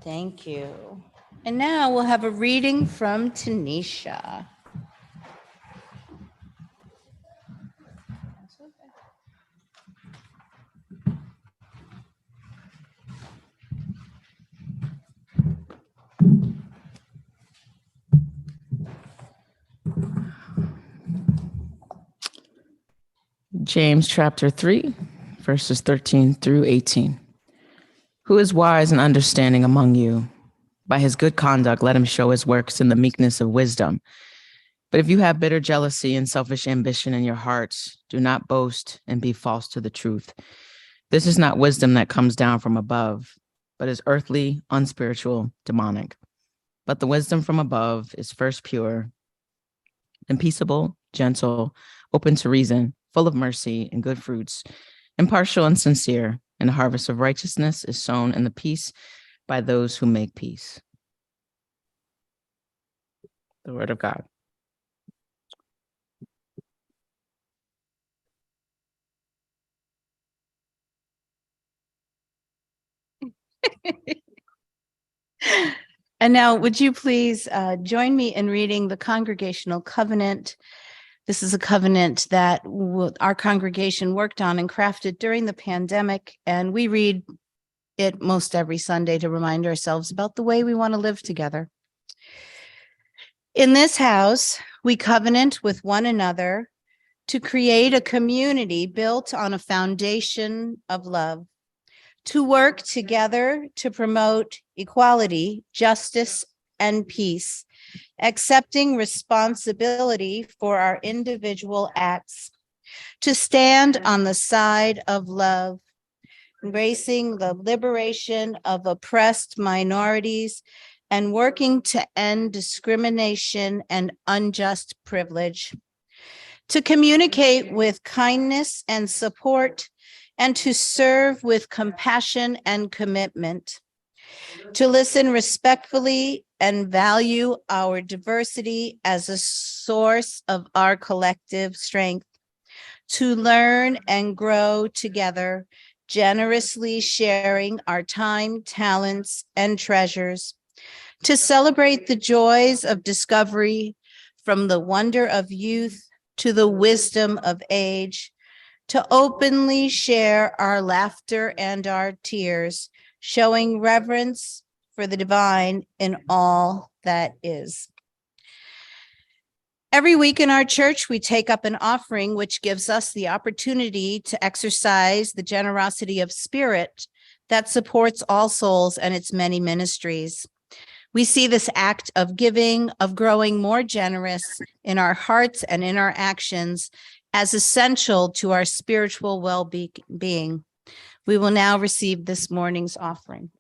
Thank you. And now we'll have a reading from Tanisha. James chapter 3, verses 13 through 18. Who is wise and understanding among you? By his good conduct, let him show his works in the meekness of wisdom. But if you have bitter jealousy and selfish ambition in your hearts, do not boast and be false to the truth. This is not wisdom that comes down from above, but is earthly, unspiritual, demonic. But the wisdom from above is first pure, then peaceable, gentle, open to reason, full of mercy and good fruits, impartial and sincere, and the harvest of righteousness is sown in the peace by those who make peace. The word of God. And now, would you please join me in reading the Congregational Covenant? This is a covenant that our congregation worked on and crafted during the pandemic, and we read it most every Sunday to remind ourselves about the way we want to live together. In this house, we covenant with one another to create a community built on a foundation of love, to work together to promote equality, justice, and peace, accepting responsibility for our individual acts, to stand on the side of love, embracing the liberation of oppressed minorities, and working to end discrimination and unjust privilege, to communicate with kindness and support, and to serve with compassion and commitment, to listen respectfully and value our diversity as a source of our collective strength, to learn and grow together, generously sharing our time, talents, and treasures, to celebrate the joys of discovery from the wonder of youth to the wisdom of age, to openly share our laughter and our tears, showing reverence for the divine in all that is. Every week in our church, we take up an offering, which gives us the opportunity to exercise the generosity of spirit that supports All Souls and its many ministries. We see this act of giving, of growing more generous in our hearts and in our actions as essential to our spiritual well-being. We will now receive this morning's offering.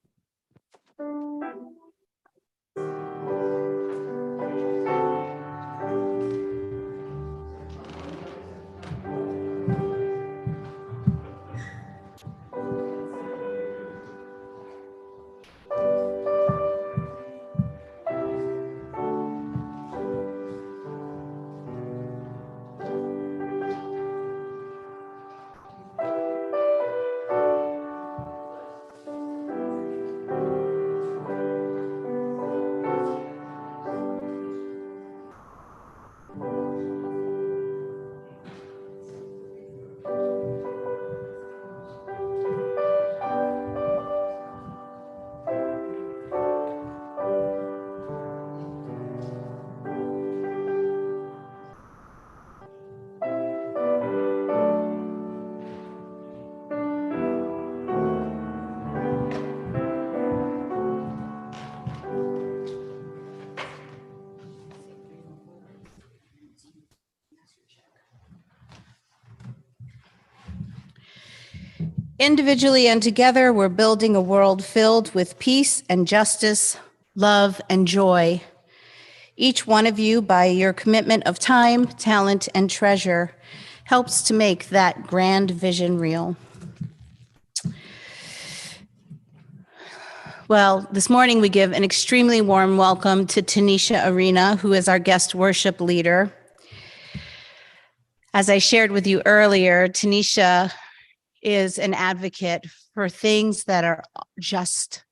Individually and together, we're building a world filled with peace and justice, love and joy. Each one of you, by your commitment of time, talent, and treasure, helps to make that grand vision real. Well, this morning we give an extremely warm welcome to Tanisha Arena, who is our guest worship leader. As I shared with you earlier, Tanisha is an advocate for things that are just,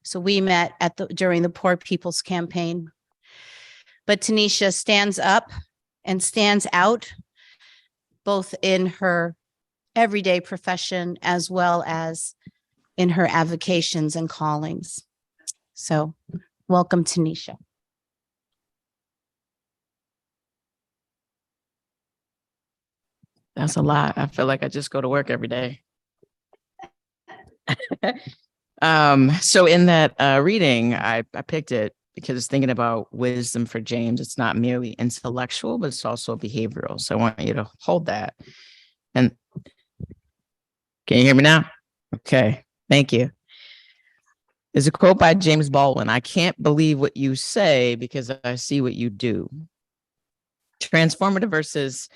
So we met during the Poor People's Campaign. But Tanisha stands up and stands out both in her everyday profession as well as in her avocations and callings. So welcome, Tanisha. That's a lot. I feel like I just go to work every day. So in that reading, I picked it because it's thinking about wisdom for James. It's not merely intellectual, but it's also behavioral. So I want you to hold that. And can you hear me now? Okay, thank you. There's a quote by James Baldwin. I can't believe what you say because I see what you do. Transformative versus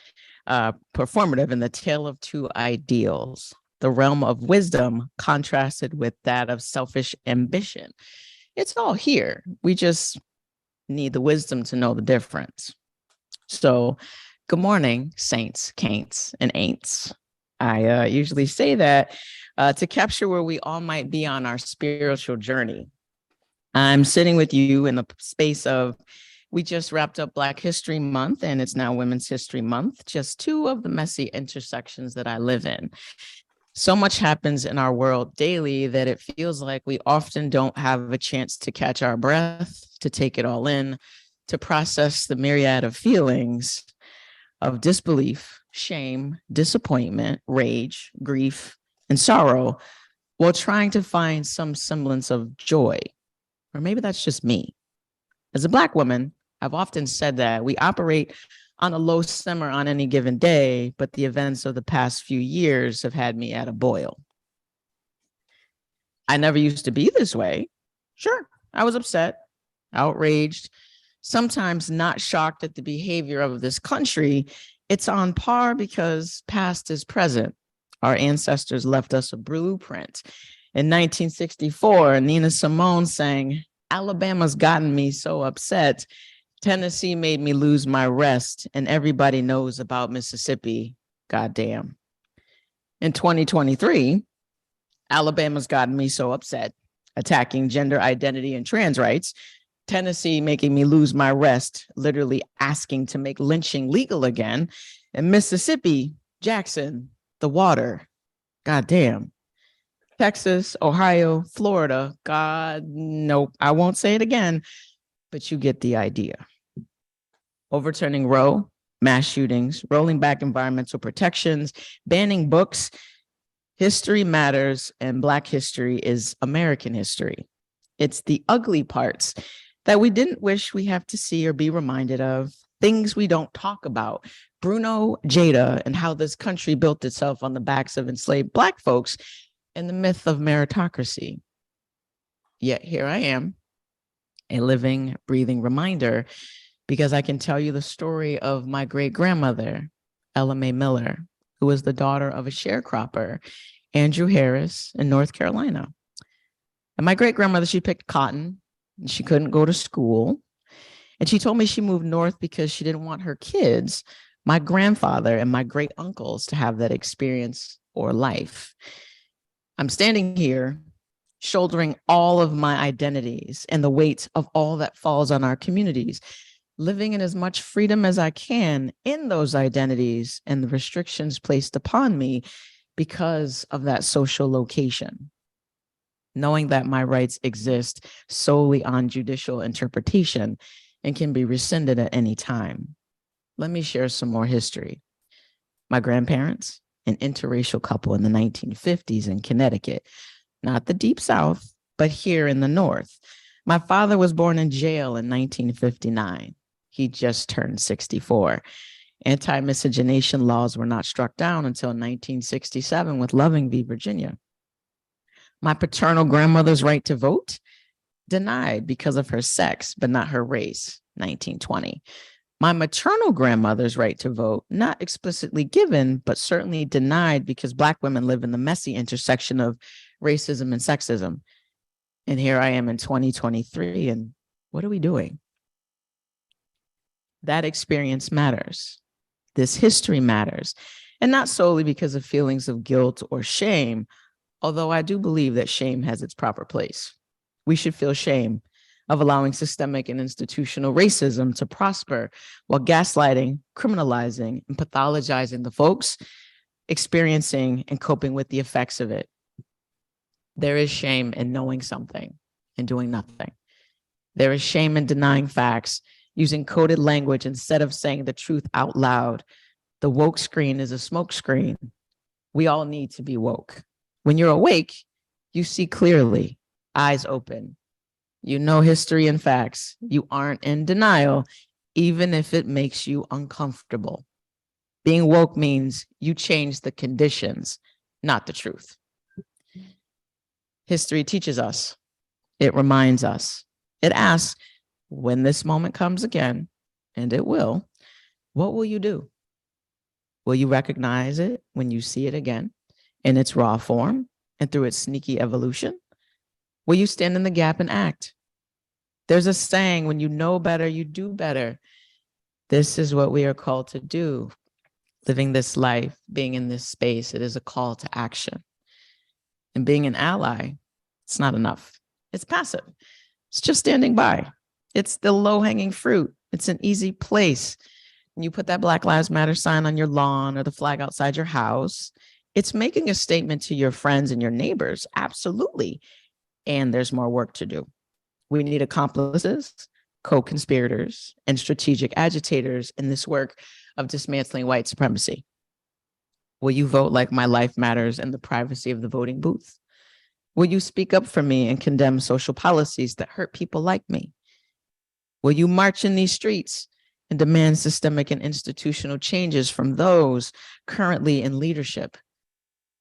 performative in the tale of two ideals. The realm of wisdom contrasted with that of selfish ambition. It's all here. We just need the wisdom to know the difference. So, good morning, saints, caints, and ain'ts. I usually say that to capture where we all might be on our spiritual journey. I'm sitting with you in the space of, we just wrapped up Black History Month, and it's now Women's History Month, just two of the messy intersections that I live in. So much happens in our world daily that it feels like we often don't have a chance to catch our breath, to take it all in, to process the myriad of feelings of disbelief, shame, disappointment, rage, grief, and sorrow, while trying to find some semblance of joy. Or maybe that's just me. As a Black woman, I've often said that we operate on a low simmer on any given day, but the events of the past few years have had me at a boil. I never used to be this way. Sure, I was upset, outraged, sometimes not shocked at the behavior of this country. It's on par because past is present. Our ancestors left us a blueprint. In 1964, Nina Simone sang, "Alabama's gotten me so upset. Tennessee made me lose my rest, and everybody knows about Mississippi. Goddamn." In 2023, Alabama's gotten me so upset, attacking gender identity and trans rights. Tennessee making me lose my rest, literally asking to make lynching legal again. And Mississippi, Jackson, the water. Goddamn. Texas, Ohio, Florida. God, nope, I won't say it again, but you get the idea. Overturning Roe, mass shootings, rolling back environmental protections, banning books. History matters, and Black history is American history. It's the ugly parts that we didn't wish we have to see or be reminded of, things we don't talk about. Bruno, Jada, and how this country built itself on the backs of enslaved Black folks, and the myth of meritocracy. Yet here I am, a living, breathing reminder, because I can tell you the story of my great-grandmother, Ella Mae Miller, who was the daughter of a sharecropper, Andrew Harris, in North Carolina. And my great-grandmother, she picked cotton, and she couldn't go to school. And she told me she moved north because she didn't want her kids, my grandfather and my great uncles, to have that experience or life. I'm standing here shouldering all of my identities and the weight of all that falls on our communities, living in as much freedom as I can in those identities and the restrictions placed upon me because of that social location. Knowing that my rights exist solely on judicial interpretation and can be rescinded at any time. Let me share some more history. My grandparents, an interracial couple in the 1950s in Connecticut, not the Deep South, but here in the North. My father was born in jail in 1959. He just turned 64. Anti-miscegenation laws were not struck down until 1967 with Loving v. Virginia. My paternal grandmother's right to vote, denied because of her sex, but not her race, 1920. My maternal grandmother's right to vote, not explicitly given, but certainly denied because Black women live in the messy intersection of racism and sexism. And here I am in 2023, and what are we doing? That experience matters. This history matters, and not solely because of feelings of guilt or shame, although I do believe that shame has its proper place. We should feel shame of allowing systemic and institutional racism to prosper while gaslighting, criminalizing, and pathologizing the folks experiencing and coping with the effects of it. There is shame in knowing something and doing nothing. There is shame in denying facts, using coded language instead of saying the truth out loud. The woke screen is a smoke screen. We all need to be woke. When you're awake, you see clearly, eyes open. You know history and facts. You aren't in denial, even if it makes you uncomfortable. Being woke means you change the conditions, not the truth. History teaches us. It reminds us. It asks, when this moment comes again, and it will, what will you do? Will you recognize it when you see it again in its raw form and through its sneaky evolution? Will you stand in the gap and act? There's a saying, when you know better, you do better. This is what we are called to do. Living this life, being in this space, it is a call to action. And being an ally, it's not enough. It's passive. It's just standing by. It's the low-hanging fruit. It's an easy place. When you put that Black Lives Matter sign on your lawn or the flag outside your house, it's making a statement to your friends and your neighbors. Absolutely. And there's more work to do. We need accomplices, co-conspirators, and strategic agitators in this work of dismantling white supremacy. Will you vote like my life matters in the privacy of the voting booth? Will you speak up for me and condemn social policies that hurt people like me? Will you march in these streets and demand systemic and institutional changes from those currently in leadership?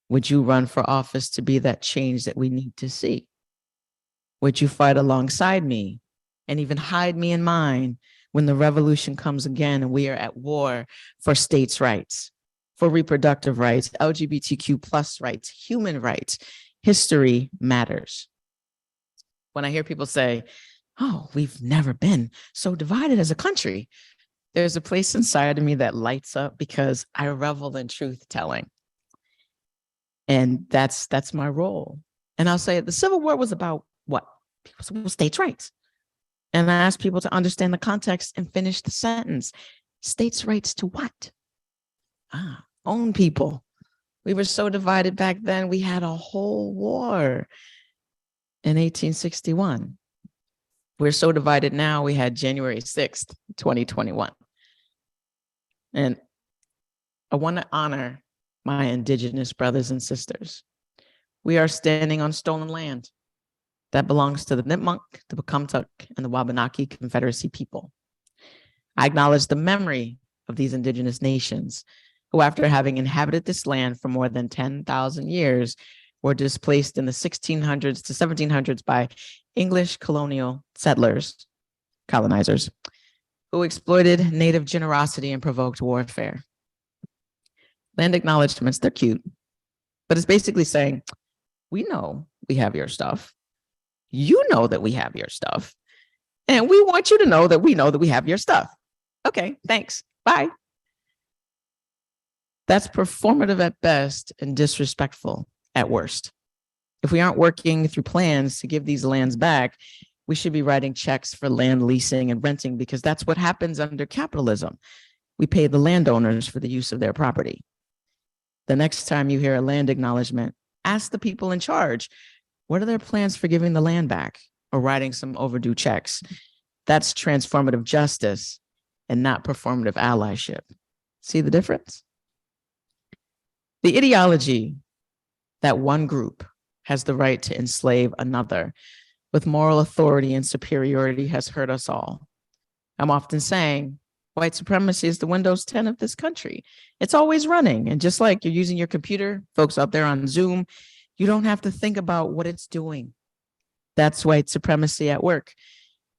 Would you run for office to be that change that we need to see? Would you fight alongside me and even hide me in mine when the revolution comes again and we are at war for states' rights, for reproductive rights, LGBTQ plus rights, human rights? History matters. When I hear people say, oh, we've never been so divided as a country, there's a place inside of me that lights up because I revel in truth telling. And that's my role. And I'll say the Civil War was about what? People's states' rights. And I ask people to understand the context and finish the sentence. States' rights to what? Own people. We were so divided back then, we had a whole war in 1861. We're so divided now, we had January 6th, 2021. And I want to honor my Indigenous brothers and sisters. We are standing on stolen land that belongs to the Nipmuc, the Pecumtuck, and the Wabanaki Confederacy people. I acknowledge the memory of these Indigenous nations who, after having inhabited this land for more than 10,000 years, were displaced in the 1600s to 1700s by English colonial settlers, colonizers, who exploited Native generosity and provoked warfare. Land acknowledgements, they're cute, but it's basically saying, we know we have your stuff. You know that we have your stuff. And we want you to know that we have your stuff. Okay, thanks. Bye. That's performative at best and disrespectful at worst. If we aren't working through plans to give these lands back, we should be writing checks for land leasing and renting because that's what happens under capitalism. We pay the landowners for the use of their property. The next time you hear a land acknowledgement, ask the people in charge, what are their plans for giving the land back or writing some overdue checks? That's transformative justice and not performative allyship. See the difference? The ideology that one group has the right to enslave another with moral authority and superiority has hurt us all. I'm often saying white supremacy is the Windows 10 of this country. It's always running. And just like you're using your computer, folks out there on Zoom, you don't have to think about what it's doing. That's white supremacy at work.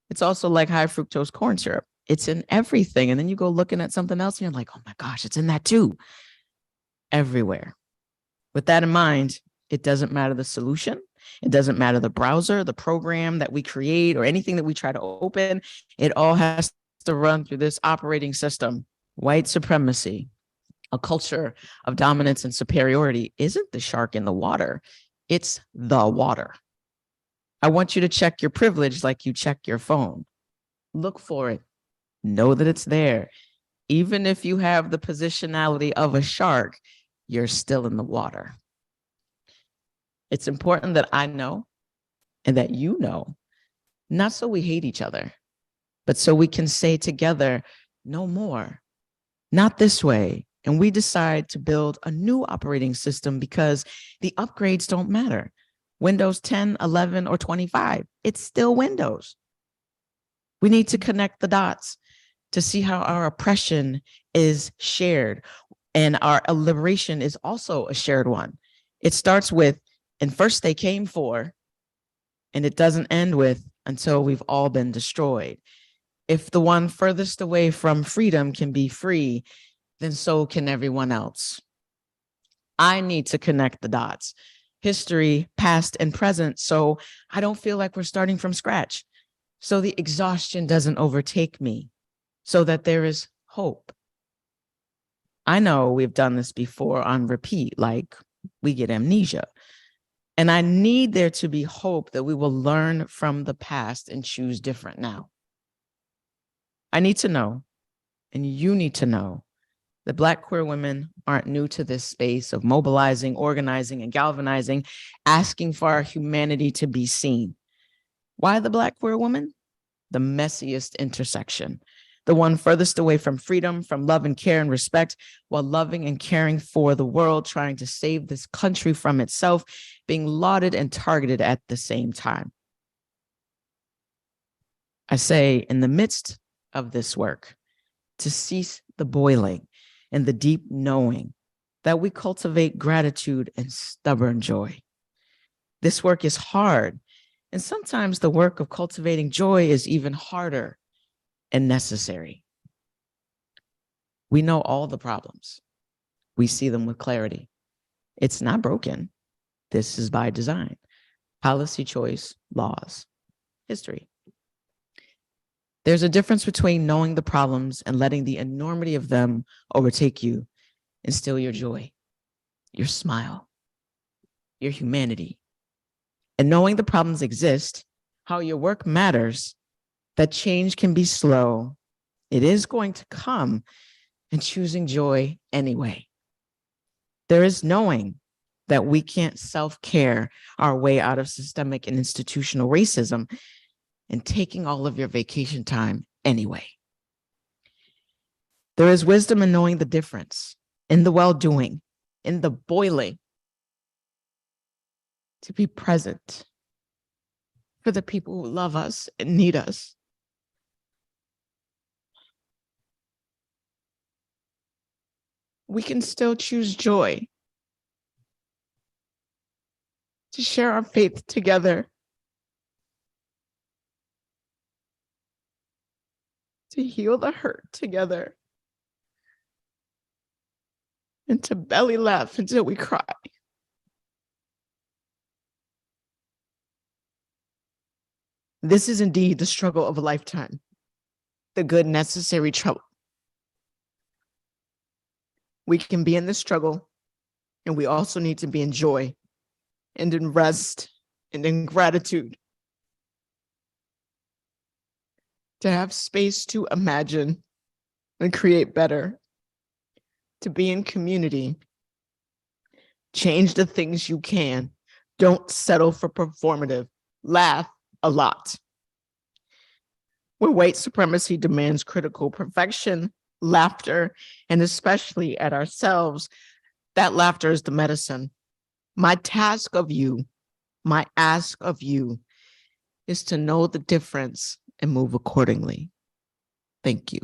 It's also like high fructose corn syrup. It's in everything. And then you go looking at something else and you're like, oh my gosh, it's in that too. Everywhere. With that in mind, it doesn't matter the solution. It doesn't matter the browser, the program that we create, or anything that we try to open. It all has to run through this operating system. White supremacy, a culture of dominance and superiority, isn't the shark in the water. It's the water. I want you to check your privilege like you check your phone. Look for it. Know that it's there. Even if you have the positionality of a shark, you're still in the water. It's important that I know and that you know, not so we hate each other, but so we can say together, no more, not this way. And we decide to build a new operating system because the upgrades don't matter. Windows 10, 11, or 25, it's still Windows. We need to connect the dots to see how our oppression is shared and our liberation is also a shared one. It starts with, and first they came for, and it doesn't end with, until we've all been destroyed. If the one furthest away from freedom can be free, then so can everyone else. I need to connect the dots, history, past, and present, so I don't feel like we're starting from scratch, so the exhaustion doesn't overtake me, so that there is hope. I know we've done this before on repeat, like we get amnesia. And I need there to be hope that we will learn from the past and choose different now. I need to know, and you need to know, that Black queer women aren't new to this space of mobilizing, organizing, and galvanizing, asking for our humanity to be seen. Why the Black queer woman? The messiest intersection, the one furthest away from freedom, from love and care and respect, while loving and caring for the world, trying to save this country from itself, being lauded and targeted at the same time. I say, in the midst of this work, to cease the boiling and the deep knowing, that we cultivate gratitude and stubborn joy. This work is hard, and sometimes the work of cultivating joy is even harder and necessary. We know all the problems. We see them with clarity. It's not broken. This is by design. Policy choice, laws, history. There's a difference between knowing the problems and letting the enormity of them overtake you and steal your joy, your smile, your humanity. And knowing the problems exist, how your work matters, that change can be slow. It is going to come, and choosing joy anyway. There is knowing that we can't self-care our way out of systemic and institutional racism, and taking all of your vacation time anyway. There is wisdom in knowing the difference, in the well-doing, in the boiling, to be present for the people who love us and need us. We can still choose joy, to share our faith together, to heal the hurt together, and to belly laugh until we cry. This is indeed the struggle of a lifetime, the good necessary trouble. We can be in this struggle, and we also need to be in joy and in rest and in gratitude, to have space to imagine and create better, to be in community. Change the things you can. Don't settle for performative. Laugh a lot. Where white supremacy demands critical perfection, laughter, and especially at ourselves, that laughter is the medicine. My task of you, my ask of you, is to know the difference and move accordingly. Thank you.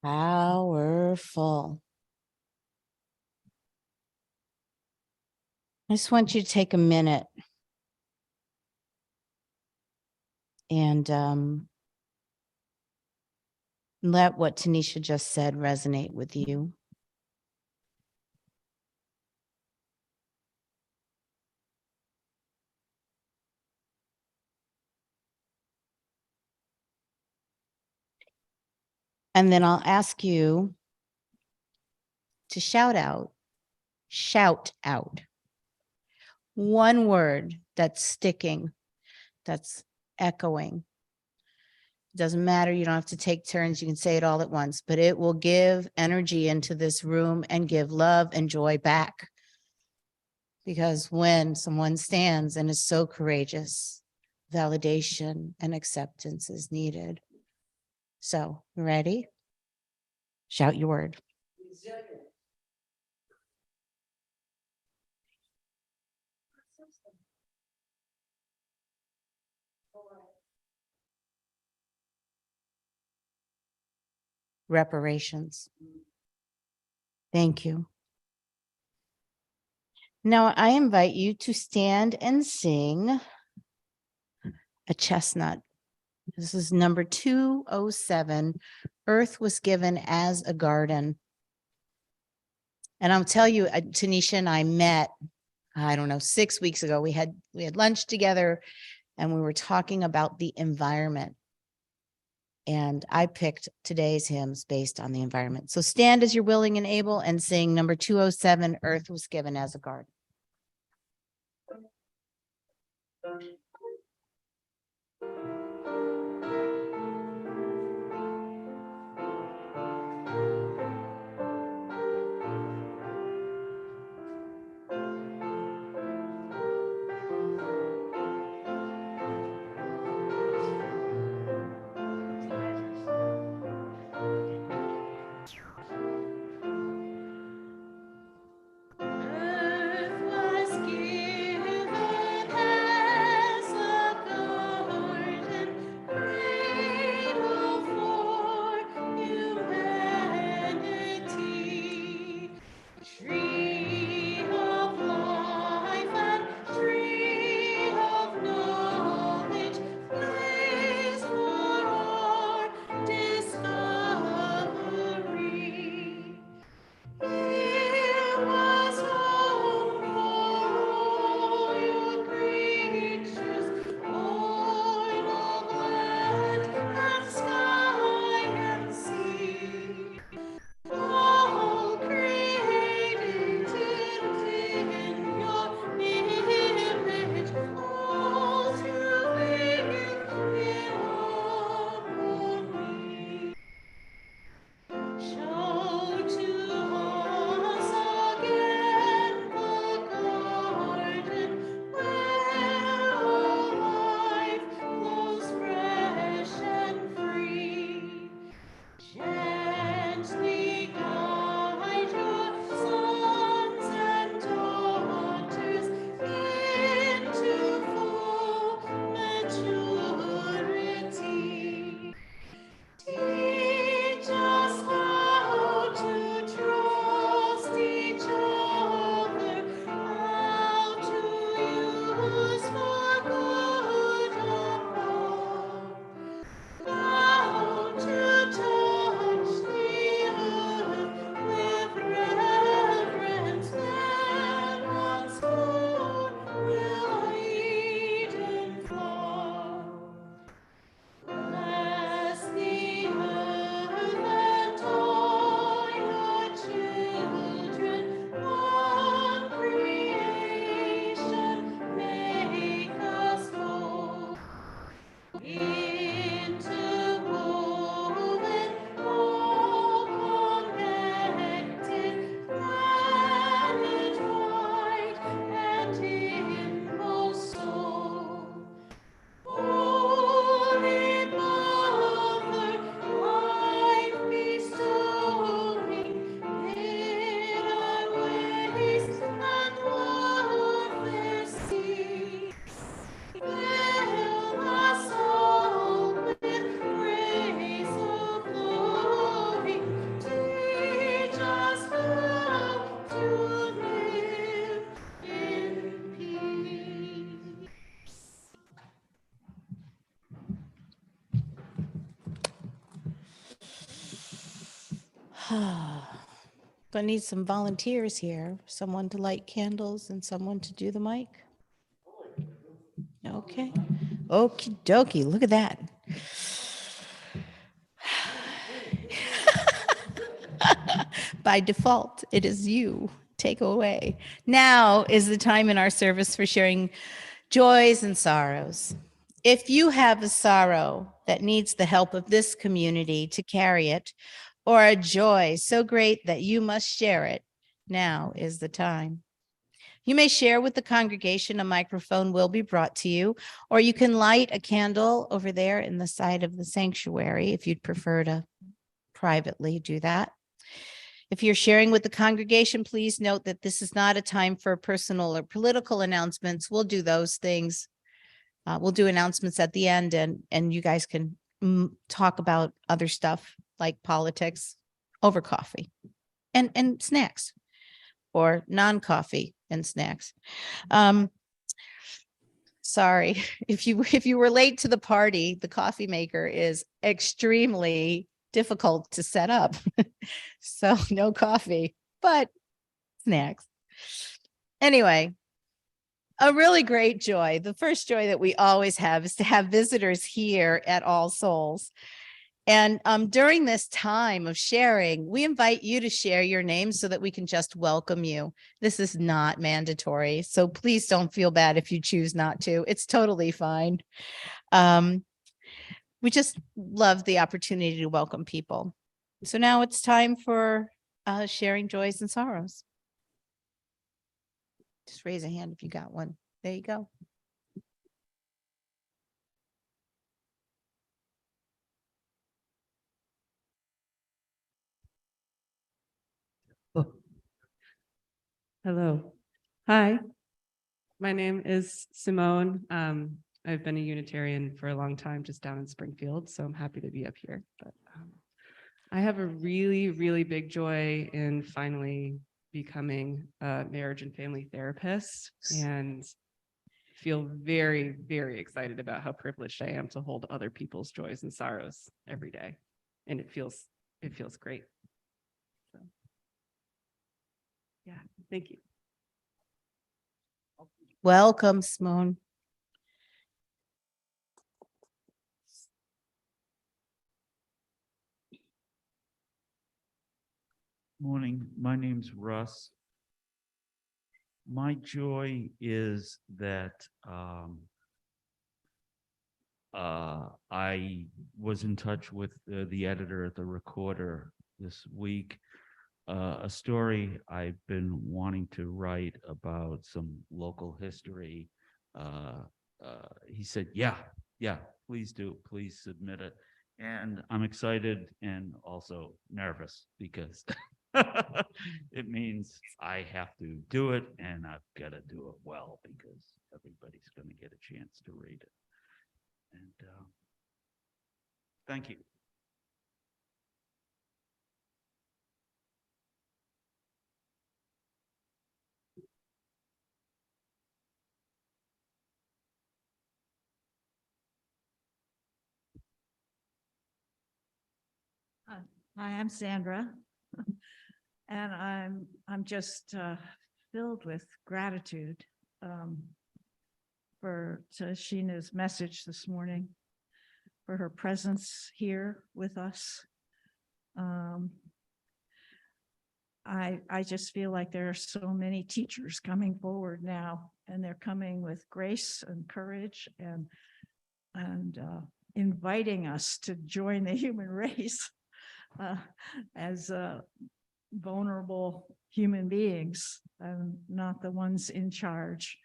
Powerful. I just want you to take a minute and let what Tanisha just said resonate with you. And then I'll ask you to shout out one word that's sticking, that's echoing. It doesn't matter. You don't have to take turns. You can say it all at once, but it will give energy into this room and give love and joy back. Because when someone stands and is so courageous, validation and acceptance is needed. So, ready? Shout your word. Reparations. Thank you. Now I invite you to stand and sing a chestnut. This is number 207. Earth was given as a garden. And I'll tell you, Tanisha and I met, I don't know, 6 weeks ago. We had lunch together and we were talking about the environment. And I picked today's hymns based on the environment. So stand as you're willing and able and sing number 207, Earth was given as a garden. Earth was given as a garden, cradle for humanity, tree of life and tree of knowledge, place for our discovery. Here was home for all your creatures, born of land and sky and sea, all created in your image, all to live in harmony. Show to us again the garden where all life flows fresh and free. Gently guide your sons and daughters into full maturity. Teach us how to trust each other, how to use for good and love, how to touch the earth with reverence, then once more will lead and flow. Bless the earth and all your children, one creation make us whole. Interwoven, all connected, planet-wide and inmost soul. Holy Mother, life bestowing, bid our ways and warfare cease. Fill us all with grace of glory. Teach us how to live in peace. Gonna need some volunteers here, someone to light candles and someone to do the mic. Okay. Okie dokie, look at that. By default, it is you. Take away. Now is the time in our service for sharing joys and sorrows. If you have a sorrow that needs the help of this community to carry it, or a joy so great that you must share it, now is the time. You may share with the congregation. A microphone will be brought to you, or you can light a candle over there in the side of the sanctuary if you'd prefer to privately do that. If you're sharing with the congregation, please note that this is not a time for personal or political announcements. We'll do those things. We'll do announcements at the end, and you guys can talk about other stuff like politics over coffee and snacks, or non-coffee and snacks. Sorry, if you were late to the party, the coffee maker is extremely difficult to set up. So no coffee, but snacks. Anyway, a really great joy. The first joy that we always have is to have visitors here at All Souls. And during this time of sharing, we invite you to share your name so that we can just welcome you. This is not mandatory, so please don't feel bad if you choose not to. It's totally fine. We just love the opportunity to welcome people. So now it's time for sharing joys and sorrows. Just raise a hand if you got one. There you go. Hello. Hi. My name is Simone. I've been a Unitarian for a long time, just down in Springfield, so I'm happy to be up here. But I have a really, really big joy in finally becoming a marriage and family therapist, and feel very, very excited about how privileged I am to hold other people's joys and sorrows every day. And it feels great. So, yeah, thank you. Welcome, Simone. Morning, my name's Russ. My joy is that I was in touch with the editor at the Recorder this week. A story I've been wanting to write about some local history. He said, yeah, please do, please submit it. And I'm excited and also nervous because it means I have to do it, and I've got to do it well because everybody's going to get a chance to read it. And thank you. Hi, I'm Sandra, and I'm just filled with gratitude for Sheena's message this morning, for her presence here with us. I just feel like there are so many teachers coming forward now, and they're coming with grace and courage and inviting us to join the human race. As vulnerable human beings and not the ones in charge.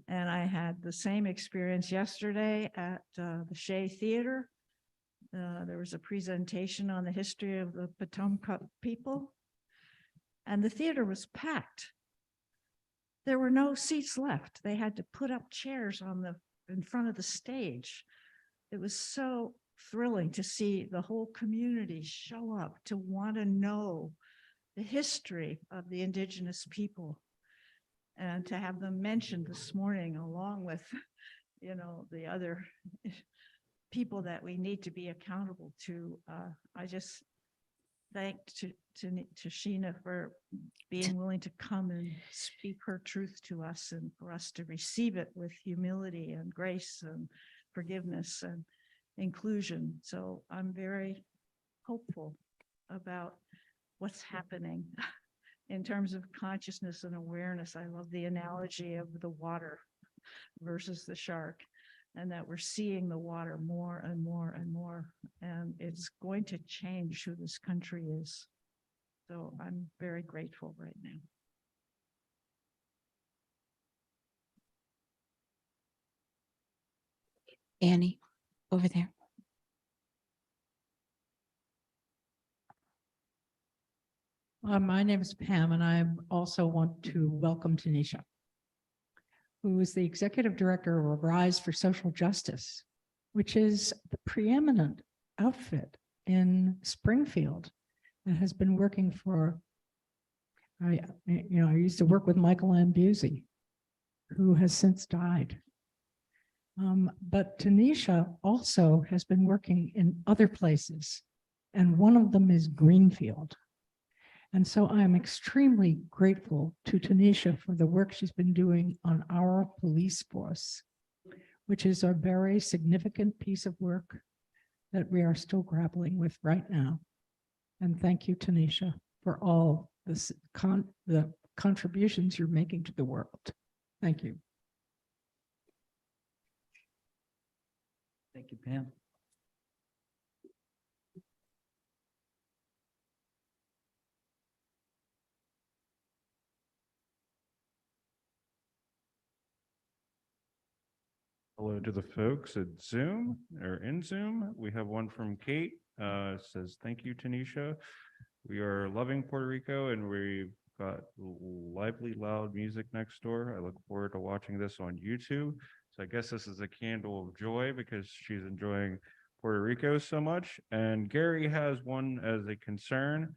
And I had the same experience yesterday at the Shea Theater. There was a presentation on the history of the Potomac people, and the theater was packed. There were no seats left. They had to put up chairs in front of the stage. It was so thrilling to see the whole community show up to want to know the history of the indigenous people, and to have them mentioned this morning along with, the other people that we need to be accountable to. I just thanked to Sheena for being willing to come and speak her truth to us, and for us to receive it with humility and grace and forgiveness and inclusion. So I'm very hopeful about what's happening in terms of consciousness and awareness. I love the analogy of the water versus the shark, and that we're seeing the water more and more and more, and it's going to change who this country is. So I'm very grateful right now. Annie, over there. My name is Pam, and I also want to welcome Tanisha, who is the Executive Director of Rise for Social Justice, which is the preeminent outfit in Springfield and has been working for, I used to work with Michael Lambusi, who has since died. But Tanisha also has been working in other places, and one of them is Greenfield. And so I'm extremely grateful to Tanisha for the work she's been doing on our police force, which is a very significant piece of work that we are still grappling with right now. And thank you, Tanisha, for all the contributions you're making to the world. Thank you. Thank you, Pam. Hello to the folks at Zoom or in Zoom. We have one from Kate. Says, thank you, Tanisha. We are loving Puerto Rico and we've got lively, loud music next door. I look forward to watching this on YouTube. So I guess this is a candle of joy because she's enjoying Puerto Rico so much. And Gary has one as a concern.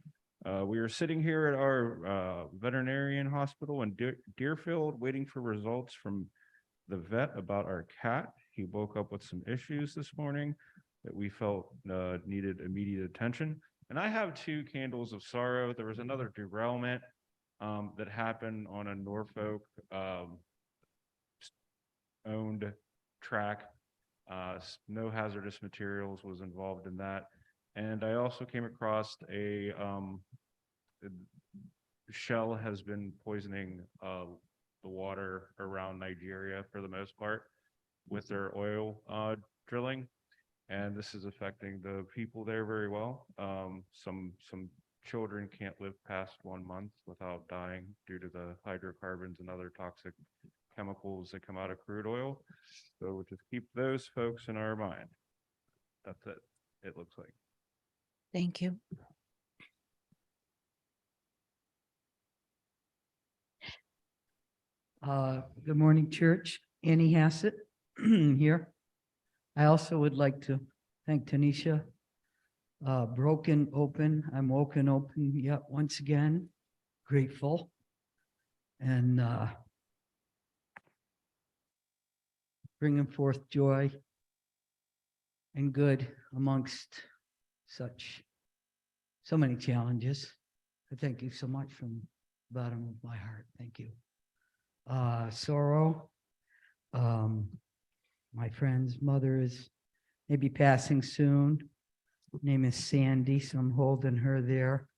We are sitting here at our veterinarian hospital in Deerfield waiting for results from the vet about our cat. He woke up with some issues this morning that we felt needed immediate attention. And I have two candles of sorrow. There was another derailment that happened on a Norfolk owned track. No hazardous materials was involved in that. And I also came across a Shell has been poisoning the water around Nigeria for the most part with their oil drilling, and this is affecting the people there very well. Some children can't live past 1 month without dying due to the hydrocarbons and other toxic chemicals that come out of crude oil. So we'll just keep those folks in our mind. That's it. It looks like. Thank you. Good morning, church. Annie Hassett here. I also would like to thank Tanisha. Broken open. I'm woken open yet once again. Grateful. And bringing forth joy and good amongst so many challenges. I thank you so much from the bottom of my heart. Thank you. Sorrow. My friend's mother is maybe passing soon. Name is Sandy, so I'm holding her there.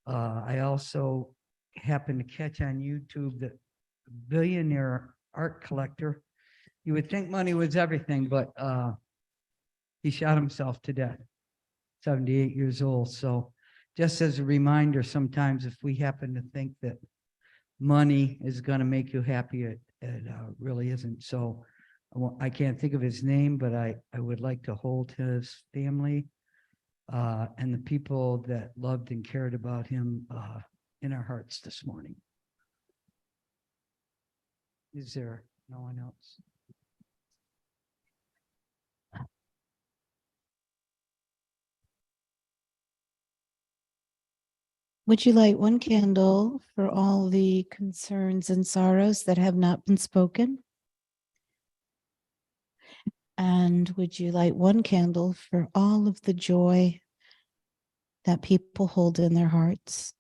I also happened to catch on YouTube that billionaire art collector. You would think money was everything, but he shot himself to death, 78 years old. So just as a reminder, sometimes if we happen to think that money is going to make you happy, it really isn't. So I can't think of his name, but I would like to hold his family and the people that loved and cared about him in our hearts this morning. Is there no one else? Would you light one candle for all the concerns and sorrows that have not been spoken? And would you light one candle for all of the joy that people hold in their hearts?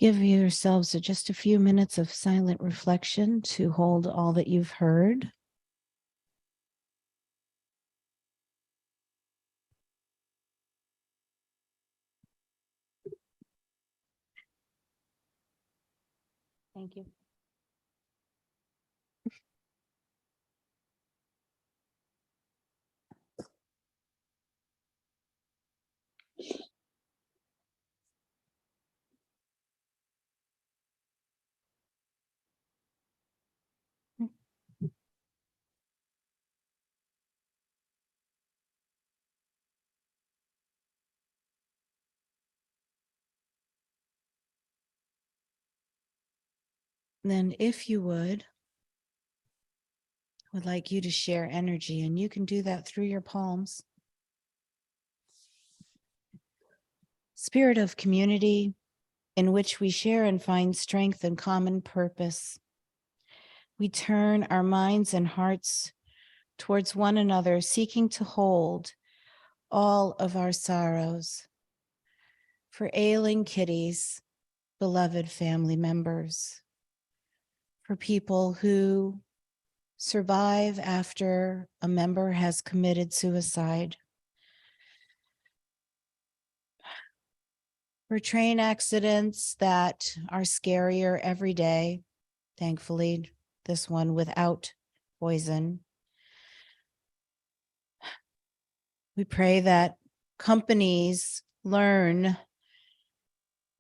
Give yourselves just a few minutes of silent reflection to hold all that you've heard. Thank you. Then, if you would like you to share energy, and you can do that through your palms. Spirit of community in which we share and find strength and common purpose. We turn our minds and hearts towards one another, seeking to hold all of our sorrows for ailing kitties, beloved family members, for people who survive after a member has committed suicide, for train accidents that are scarier every day. Thankfully, this one without poison. We pray that companies learn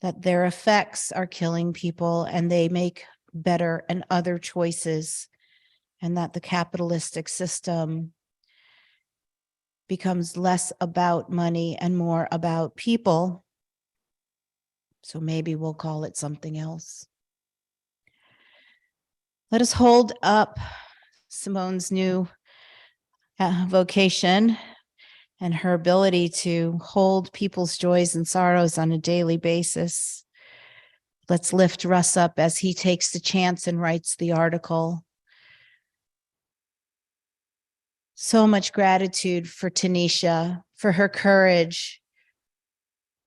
that their effects are killing people and they make better and other choices, and that the capitalistic system becomes less about money and more about people. So maybe we'll call it something else. Let us hold up Simone's new vocation and her ability to hold people's joys and sorrows on a daily basis. Let's lift Russ up as he takes the chance and writes the article. So much gratitude for Tanisha, for her courage,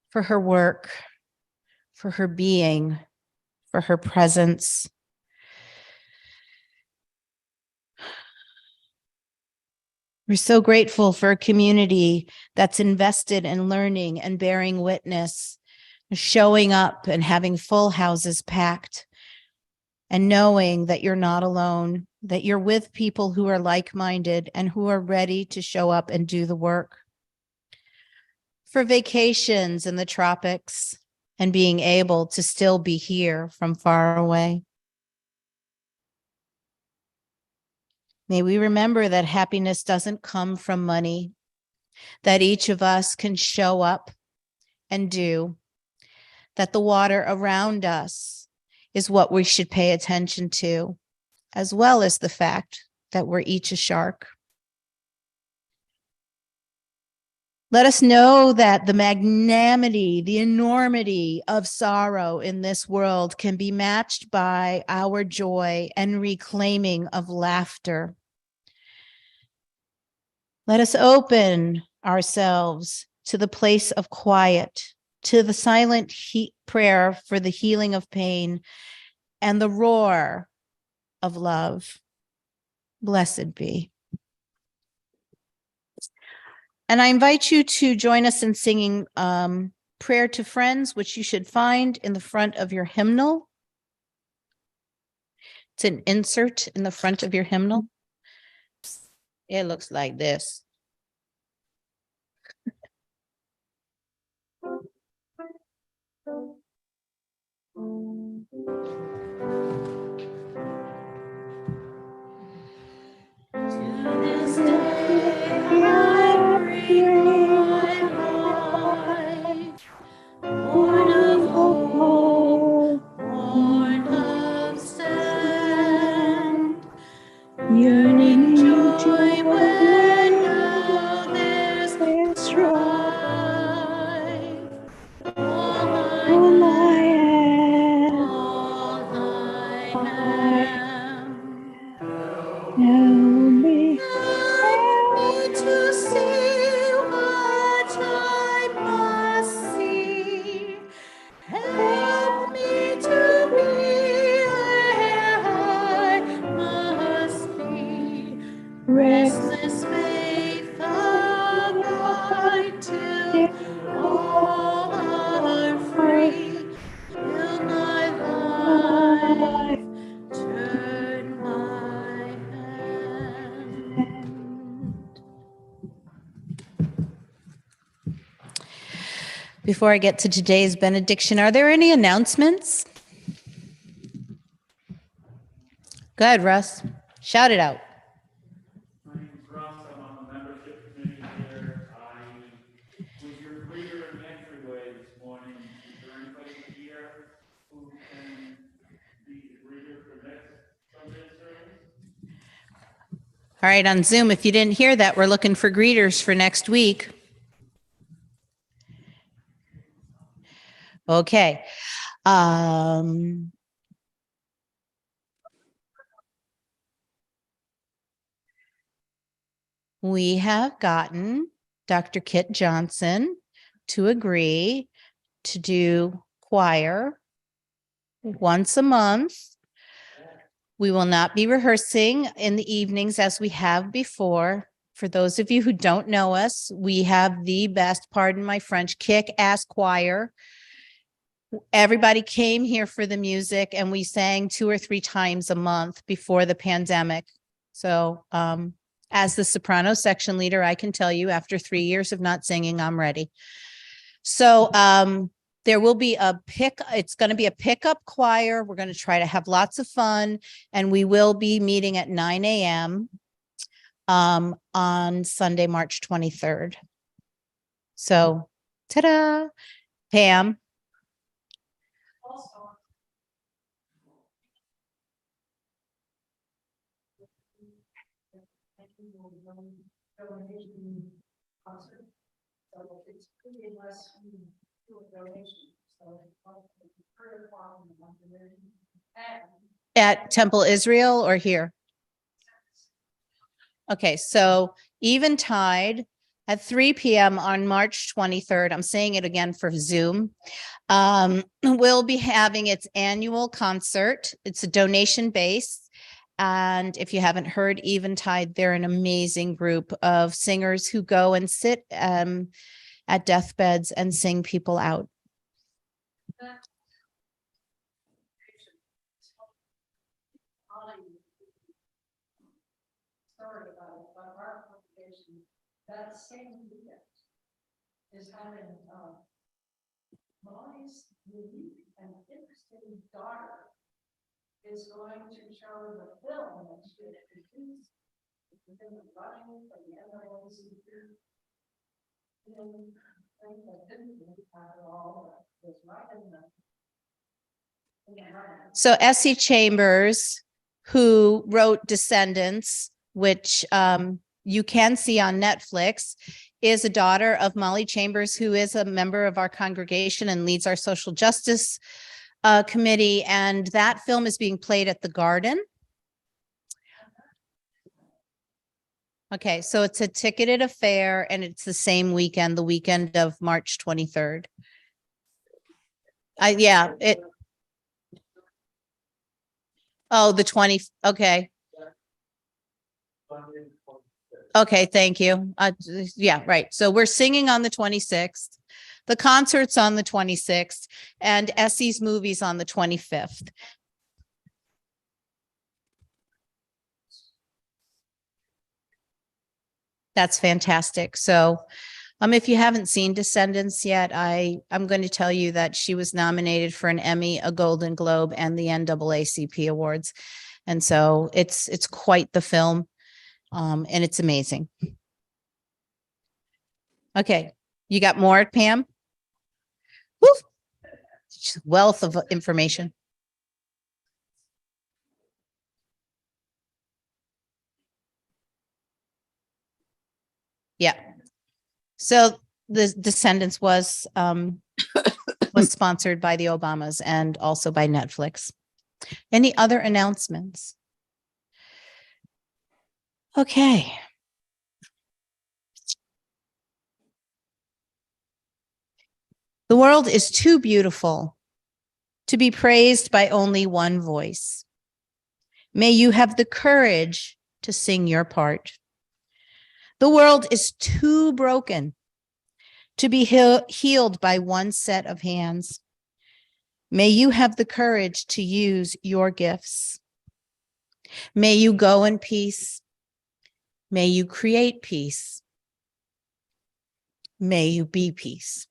for her work, for her being, for her presence. We're so grateful for a community that's invested in learning and bearing witness, showing up and having full houses packed, and knowing that you're not alone, that you're with people who are like-minded and who are ready to show up and do the work. For vacations in the tropics and being able to still be here from far away. May we remember that happiness doesn't come from money, that each of us can show up and do, that the water around us is what we should pay attention to, as well as the fact that we're each a shark. Let us know that the magnanimity, the enormity of sorrow in this world can be matched by our joy and reclaiming of laughter. Let us open ourselves to the place of quiet, to the silent prayer for the healing of pain and the roar of love. Blessed be. And I invite you to join us in singing Prayer to Friends, which you should find in the front of your hymnal. It's an insert in the front of your hymnal. It looks like this. To this day I bring my life, born of hope, born of stand, yearning joy when now there's strife. All I am. Help me to see what I must see. Help me Restless faith abide till all are free. Till my life turn my hand. Before I get to today's benediction, are there any announcements? Go ahead, Russ. Shout it out. My name is Russ. I'm on the membership committee here. I was your greeter in the entryway this morning. Is there anybody here who can be the greeter for next Sunday service? All right, on Zoom, if you didn't hear that, we're looking for greeters for next week. Okay. We have gotten Dr. Kit Johnson to agree to do choir once a month. We will not be rehearsing in the evenings as we have before. For those of you who don't know us, we have the best, pardon my French, kick-ass choir. Everybody came here for the music and we sang 2 or 3 times a month before the pandemic. So, as the soprano section leader, I can tell you after 3 years of not singing, I'm ready. So, there will be it's going to be a pickup choir. We're going to try to have lots of fun, and we will be meeting at 9 a.m. On Sunday, March 23rd. So, ta-da, Pam. At Temple Israel or here? Okay, so Eventide at 3 p.m. on March 23rd. I'm saying it again for Zoom. We'll be having its annual concert. It's a donation base. And if you haven't heard Eventide, they're an amazing group of singers who go and sit at deathbeds and sing people out. That same weekend is having Molly's unique and interesting daughter is going to show the film that she had produced within the running for the NAACP. And I didn't think at all was right in the running. So Essie Chambers, who wrote Descendants, which you can see on Netflix, is a daughter of Molly Chambers, who is a member of our congregation and leads our social justice committee. And that film is being played at the Garden. Okay, so it's a ticketed affair and it's the same weekend, the weekend of March 23rd. Yeah, oh, the 20, okay. Okay, thank you. Yeah, right. So we're singing on the 26th. The concert's on the 26th and Essie's movie's on the 25th. That's fantastic. So if you haven't seen Descendants yet, I'm going to tell you that she was nominated for an Emmy, a Golden Globe, and the NAACP awards. And so it's quite the film. And it's amazing. Okay. You got more, Pam? Woo! Wealth of information. Yeah. So the Descendants was sponsored by the Obamas and also by Netflix. Any other announcements? Okay. The world is too beautiful to be praised by only one voice. May you have the courage to sing your part. The world is too broken to be healed by one set of hands. May you have the courage to use your gifts. May you go in peace. May you create peace. May you be peace.